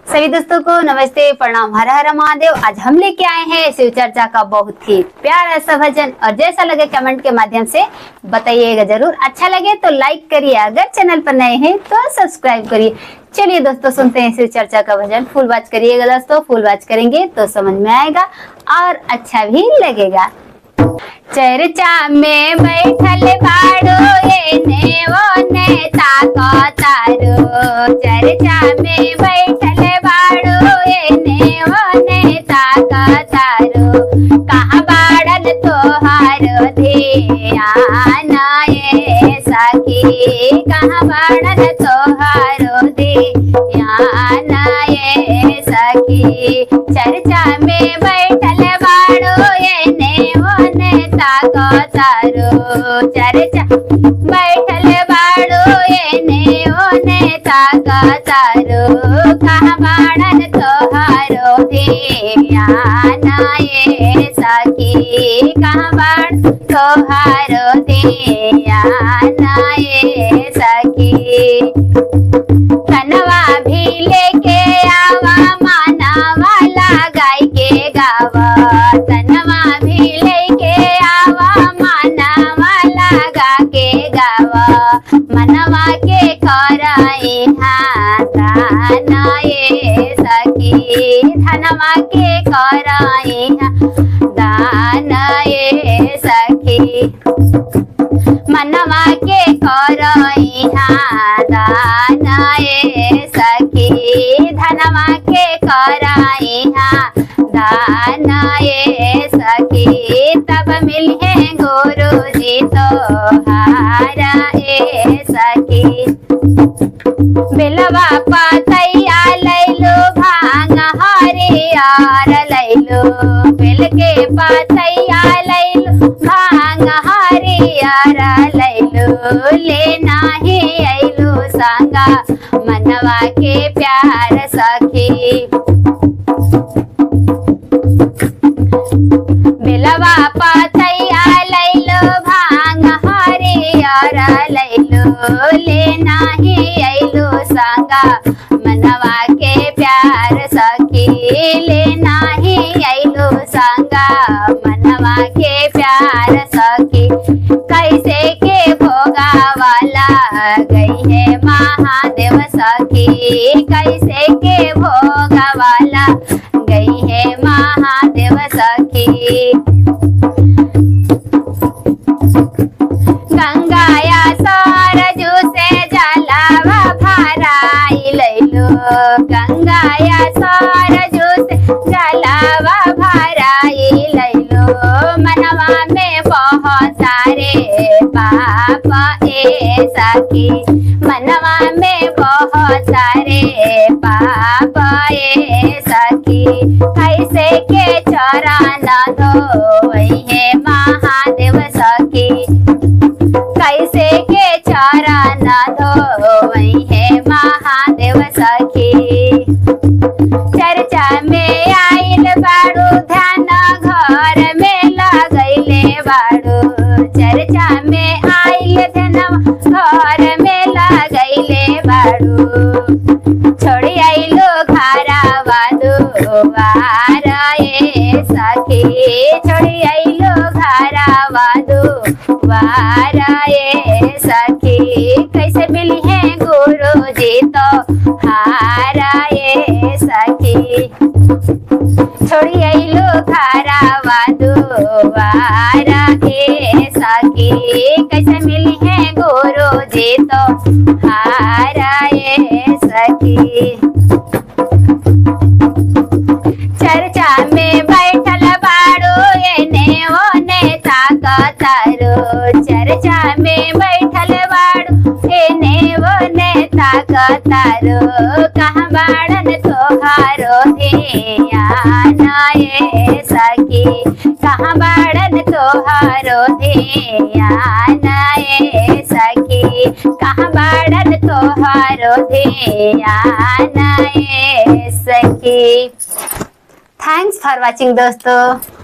सभी दोस्तों को नमस्ते, प्रणाम, हर हर महादेव। आज हम लेके आए हैं शिव चर्चा का बहुत ही प्यारा सा भजन, और जैसा लगे कमेंट के माध्यम से बताइएगा जरूर। अच्छा लगे तो लाइक करिए, अगर चैनल पर नए हैं तो सब्सक्राइब करिए। चलिए दोस्तों, सुनते हैं शिव चर्चा का भजन। फुल वॉच करिएगा दोस्तों, फुल वॉच करेंगे तो समझ में आएगा और अच्छा भी लगेगा। चर्चा में बैठल बाड़ो एने ओने ताको तारो, चर्चा में बैठल बाड़ो एने ओने ताको तारो, कहाँ बाड़न तोहारो ध्यान ये सखी, कहाँ बाड़न तोहारो ध्यान ये सखी। चर्चा में बैठल बाड़ो एने ओने ताको तारो, चर्चा बैठल बाड़ो एने ओने ताको तारो, कहाँ बाड़न तोहारो ध्यान ये सखी, कहाँ बाड़न तोहारो ध्यान ये सखी। कनवा भी लेके आवा मानवा लगाई के गावा, तनवा भी लेके आवा मानवा लगा के गावा, मनवा के कराई दान ये सखी, धनवा के कराई दान ये सखी, मनवा के कराई दान ये सखी, धनवा के कराई दान ये सखी। तब मिले गुरु जी तोहारा ये सखी, बेलवा पातैया लैलो भांग हरियर लैलो, बेल के पातैया लैलो भांग हरियर लैलो, लेना ही अइलो संगा मनवा के प्यार सखी। बेलवा पातैया लैलो भांग हरियर लैलो, लेना ही अइलो संगा मनवा के प्यार सखी, लेना ही अइलो संगा मनवा के प्यार सखी। कैसे के भोगा वाला गई है महादेव सखी, कैसे के भोगा वाला गई है महादेव सखी। गंगाया सरजू से जलावा भराई लैलो, गंगाया सरजू से जलावा भराई लैलो, मनवा में बहुत सारे पाप ए सखी, मनवा में बहुत सारे पाप ए सखी। कैसे के चरण धोई है महादेव सखी, कैसे के चरण धोई है महादेव सखी। चर्चा में आइल बाड़ू ध्यान घर में लगैले बाड़ू, चर्चा में आइल ध्यान घर में लगैले बाड़ू, छोड़ी आइलो घरवा दुआर ये सखी, छोड़ी आइलो घरवा दुआर ये सखी। कैसे मिली है गुरु जी तो हारा ये सखी, छोड़ी आइलो घरवा दुआर ये सखी, कैसे मिली है गुरु जी तो हारा ये सखी। चर्चा में बैठल बाड़ो एने ओने ताको तारो, चर्चा में बैठल बाड़ो एने ओने ताको तारो, कहाँ बाड़न तोहारो ध्यान ये सखी, कहाँ बाड़न तोहारो ध्यान ये सखी, कहाँ बाड़न तोहारो ध्यान ये सखी। थैंक्स फॉर वॉचिंग दोस्तों।